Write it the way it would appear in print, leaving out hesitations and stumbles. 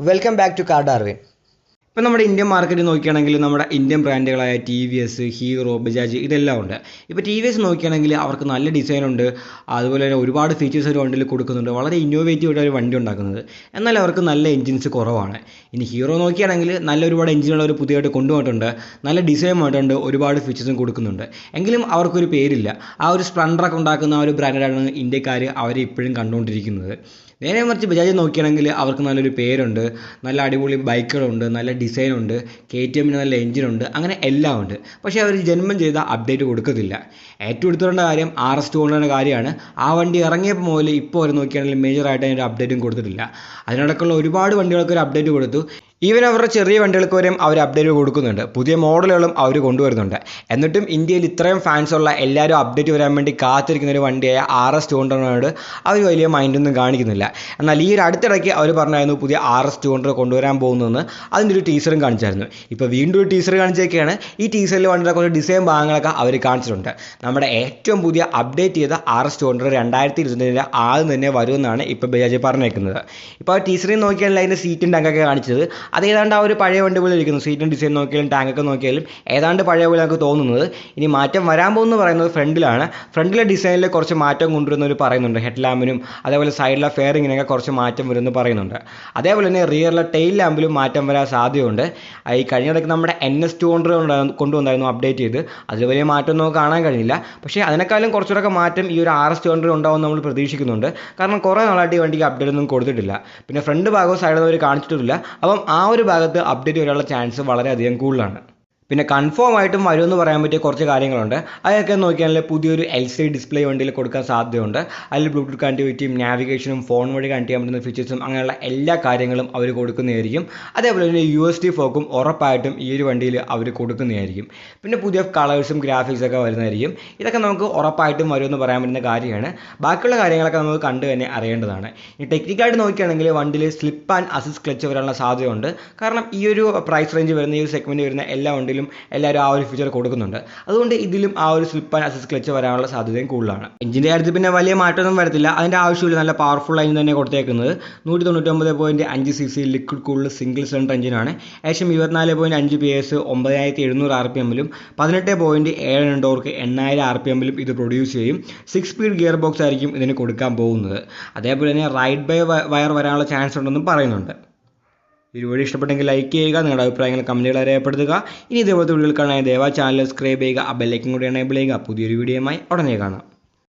Welcome back to car Darwin. ഇപ്പം നമ്മുടെ Indian market നോക്കുകയാണെങ്കിൽ നമ്മുടെ ഇന്ത്യൻ ബ്രാൻഡുകളായ ടി വി എസ്, ഹീറോ, ബജാജ് ഇതെല്ലാം ഉണ്ട്. ഇപ്പോൾ ടി വി എസ് നോക്കുകയാണെങ്കിൽ അവർക്ക് നല്ല ഡിസൈനുണ്ട്, അതുപോലെ തന്നെ ഒരുപാട് ഫീച്ചേഴ്സ് ഒരു വണ്ടിയിൽ കൊടുക്കുന്നുണ്ട്, വളരെ ഇന്നോവേറ്റീവായിട്ട് ഒരു വണ്ടി ഉണ്ടാക്കുന്നത്. എന്നാൽ അവർക്ക് നല്ല എഞ്ചിൻസ് കുറവാണ്. ഇനി ഹീറോ നോക്കുകയാണെങ്കിൽ നല്ല ഒരുപാട് എഞ്ചിനുകൾ അവർ പുതിയതായിട്ട് കൊണ്ടുപോയിട്ടുണ്ട്, നല്ല ഡിസൈൻ ആയിട്ടുണ്ട്, ഒരുപാട് ഫീച്ചേഴ്സും കൊടുക്കുന്നുണ്ട്. എങ്കിലും അവർക്കൊരു പേരില്ല. ആ ഒരു സ്പ്ലെൻഡറൊക്കെ ഉണ്ടാക്കുന്ന ആ ഒരു ബ്രാൻഡാണ് ഇന്ത്യക്കാർ അവരെ ഇപ്പോഴും കണ്ടുകൊണ്ടിരിക്കുന്നത്. നേരെ മറിച്ച് ബജാജ് നോക്കുകയാണെങ്കിൽ അവർക്ക് നല്ലൊരു പേരുണ്ട്, നല്ല അടിപൊളി ബൈക്കുകളുണ്ട്, നല്ല ഡിസൈനുണ്ട്, കെ ടി എമ്മിന് നല്ല എഞ്ചിനുണ്ട്, അങ്ങനെ എല്ലാം ഉണ്ട്. പക്ഷേ അവർ ജന്മം ചെയ്ത അപ്ഡേറ്റ് കൊടുക്കത്തില്ല. ഏറ്റവും എടുത്തുകൊണ്ട കാര്യം RS200 കാര്യമാണ്. ആ വണ്ടി ഇറങ്ങിയപ്പോൾ മുതൽ ഇപ്പോൾ അവർ നോക്കുകയാണെങ്കിൽ മേജറായിട്ട് അതിൻ്റെ അപ്ഡേറ്റും കൊടുത്തിട്ടില്ല. അതിനിടയ്ക്കുള്ള ഒരുപാട് വണ്ടികൾക്ക് ഒരു അപ്ഡേറ്റ് കൊടുത്തു. ഈവൻ അവരുടെ ചെറിയ വണ്ടികൾക്ക് വരെയും അവർ അപ്ഡേറ്റ് കൊടുക്കുന്നുണ്ട്, പുതിയ മോഡലുകളും അവർ കൊണ്ടുവരുന്നുണ്ട്. എന്നിട്ടും ഇന്ത്യയിൽ ഇത്രയും ഫാൻസ് ഉള്ള എല്ലാവരും അപ്ഡേറ്റ് വരാൻ വേണ്ടി കാത്തിരിക്കുന്ന ഒരു വണ്ടിയായ RS200 അവർ വലിയ മൈൻഡൊന്നും കാണിക്കുന്നില്ല. എന്നാൽ ഈ ഒരു അടുത്തിടയ്ക്ക് അവർ പറഞ്ഞായിരുന്നു പുതിയ RS200 കൊണ്ടുവരാൻ പോകുന്നതെന്ന്. അതിൻ്റെ ഒരു ടീസറും കാണിച്ചായിരുന്നു. ഇപ്പോൾ വീണ്ടും ഒരു ടീസർ കാണിച്ചേക്കാണ്. ഈ ടീസറിൽ വണ്ടിയുടെ കുറച്ച് ഡിസൈൻ ഭാഗങ്ങളൊക്കെ അവർ കാണിച്ചിട്ടുണ്ട്. നമ്മുടെ ഏറ്റവും പുതിയ അപ്ഡേറ്റ് ചെയ്ത RS200 2022 ആദ്യം തന്നെ വരുമെന്നാണ് ഇപ്പോൾ ബജാജ് പറഞ്ഞേക്കുന്നത്. ഇപ്പോൾ ആ ടീസറിൽ നോക്കിയാൽ അതിൻ്റെ സീറ്റും ടാങ്കൊക്കെ കാണിച്ചത് അത് ഏതാണ്ട് ആ ഒരു പഴയ വണ്ടി പോലെ ഇരിക്കുന്നു. സീറ്റും ഡിസൈൻ നോക്കിയാലും ടാങ്കൊക്കെ നോക്കിയാലും ഏതാണ്ട് പഴയ പോലെ നമുക്ക് തോന്നുന്നത്. ഇനി മാറ്റം വരാൻ പോകുന്നു പറയുന്നത് ഫ്രണ്ടിലാണ്. ഫ്രണ്ടിലെ ഡിസൈനിൽ കുറച്ച് മാറ്റം കൊണ്ടുവരുന്നവർ പറയുന്നുണ്ട്. ഹെഡ് ലാമ്പിനും അതേപോലെ സൈഡിലെ ഫെയറിങ്ങിനൊക്കെ കുറച്ച് മാറ്റം വരുമെന്ന് പറയുന്നുണ്ട്. അതേപോലെ തന്നെ റിയറിലെ ടെയിൽ ലാമ്പിലും മാറ്റം വരാൻ സാധ്യതയുണ്ട്. ഈ കഴിഞ്ഞിടയ്ക്ക് നമ്മുടെ NS200 കൊണ്ടുവന്നായിരുന്നു അപ്ഡേറ്റ് ചെയ്ത്. അതിൽ വലിയ മാറ്റമൊന്നും കാണാൻ കഴിഞ്ഞില്ല. പക്ഷേ അതിനേക്കാളും കുറച്ചുകൂടെ മാറ്റം ഈ ഒരു RS200 ഉണ്ടാവും നമ്മൾ പ്രതീക്ഷിക്കുന്നുണ്ട്. കാരണം കുറേ നാളായിട്ട് ഈ വണ്ടിക്ക് അപ്ഡേറ്റ് ഒന്നും കൊടുത്തിട്ടില്ല. പിന്നെ ഫ്രണ്ട് ഭാഗവും സൈഡിൽ അവർ കാണിച്ചിട്ടില്ല. അപ്പം ആ ഒരു ഭാഗത്ത് അപ്ഡേറ്റ് വരാനുള്ള ചാൻസ് വളരെയധികം കൂടുതലാണ്. പിന്നെ കൺഫേം ആയിട്ടും വരുമെന്ന് പറയാൻ പറ്റിയ കുറച്ച് കാര്യങ്ങളുണ്ട്. അതൊക്കെ നോക്കിയാൽ പുതിയൊരു LCD ഡിസ്പ്ലേ വണ്ടിയിൽ കൊടുക്കാൻ സാധ്യതയുണ്ട്. അതിൽ ബ്ലൂടൂത്ത് കണക്ടിവിറ്റിയും നാവിഗേഷനും ഫോൺ വഴി കണക്ട് ചെയ്യാൻ പറ്റുന്ന ഫീച്ചേഴ്സും അങ്ങനെയുള്ള എല്ലാ കാര്യങ്ങളും അവർ കൊടുക്കുന്നതായിരിക്കും. അതേപോലെ തന്നെ USD ഫോക്കും ഉറപ്പായിട്ടും ഈ ഒരു വണ്ടിയിൽ അവർ കൊടുക്കുന്നതായിരിക്കും. പിന്നെ പുതിയ കളേഴ്സും ഗ്രാഫിക്സൊക്കെ വരുന്നതായിരിക്കും. ഇതൊക്കെ നമുക്ക് ഉറപ്പായിട്ടും വരുമെന്ന് പറയാൻ പറ്റുന്ന കാര്യമാണ്. ബാക്കിയുള്ള കാര്യങ്ങളൊക്കെ നമുക്ക് കണ്ടു തന്നെ അറിയേണ്ടതാണ്. ഈ ടെക്നിക്കായിട്ട് നോക്കുകയാണെങ്കിൽ വണ്ടിയിൽ സ്ലിപ്പ് ആൻഡ് അസിസ്റ്റ് ക്ലച്ച് വരാനുള്ള സാധ്യതയുണ്ട്. കാരണം ഈ ഒരു പ്രൈസ് റേഞ്ച് വരുന്ന ഈ ഒരു സെഗ്മെൻറ്റ് വരുന്ന എല്ലാ വണ്ടിയിലും എല്ലാവരും ആ ഒരു ഫീച്ചർ കൊടുക്കുന്നുണ്ട്. അതുകൊണ്ട് ഇതിലും ആ ഒരു സ്ലിപ്പ് ആൻഡ് അസിസ്റ്റ് ക്ലച്ച് വരാനുള്ള സാധ്യതയും കൂടുതലാണ്. എഞ്ചിൻ്റെ കാര്യത്തിൽ പിന്നെ വലിയ മാറ്റമൊന്നും വരത്തില്ല. അതിൻ്റെ ആവശ്യമില്ല. നല്ല പവർഫുൾ എഞ്ചിൻ തന്നെ കൊടുത്തേക്കുന്നത്. 199.5 cc liquid cooled single cylinder എഞ്ചിനാണ്. ഏകദേശം 24.5 PS 9700 RPM-ലും 18.7 ടോർക്ക് 8000 RPM-ലും ഇത് പ്രൊഡ്യൂസ് ചെയ്യും. 6 സ്പീഡ് ഗിയർ ബോക്സ് ആയിരിക്കും ഇതിന് കൊടുക്കാൻ പോകുന്നത്. അതേപോലെ തന്നെ റൈഡ് ബൈ വയർ വരാനുള്ള ചാൻസ് ഉണ്ടെന്നും പറയുന്നുണ്ട്. ഈ വീഡിയോ ഇഷ്ടപ്പെട്ടെങ്കിൽ ലൈക്ക് ചെയ്യുക, നിങ്ങളുടെ അഭിപ്രായങ്ങൾ കമൻറ്റുകൾ രേഖപ്പെടുത്തുക. ഇനി ഇതേപോലത്തെ വീഡിയോകൾ കാണാൻ ദയവായി ചാനൽ സബ്സ്ക്രൈബ് ചെയ്യുക, ആ ബെല്ലൈക്കൻ കൂടി എനേബിൾ ചെയ്യുക. പുതിയൊരു വീഡിയോയുമായി ഉടനെ കാണാം.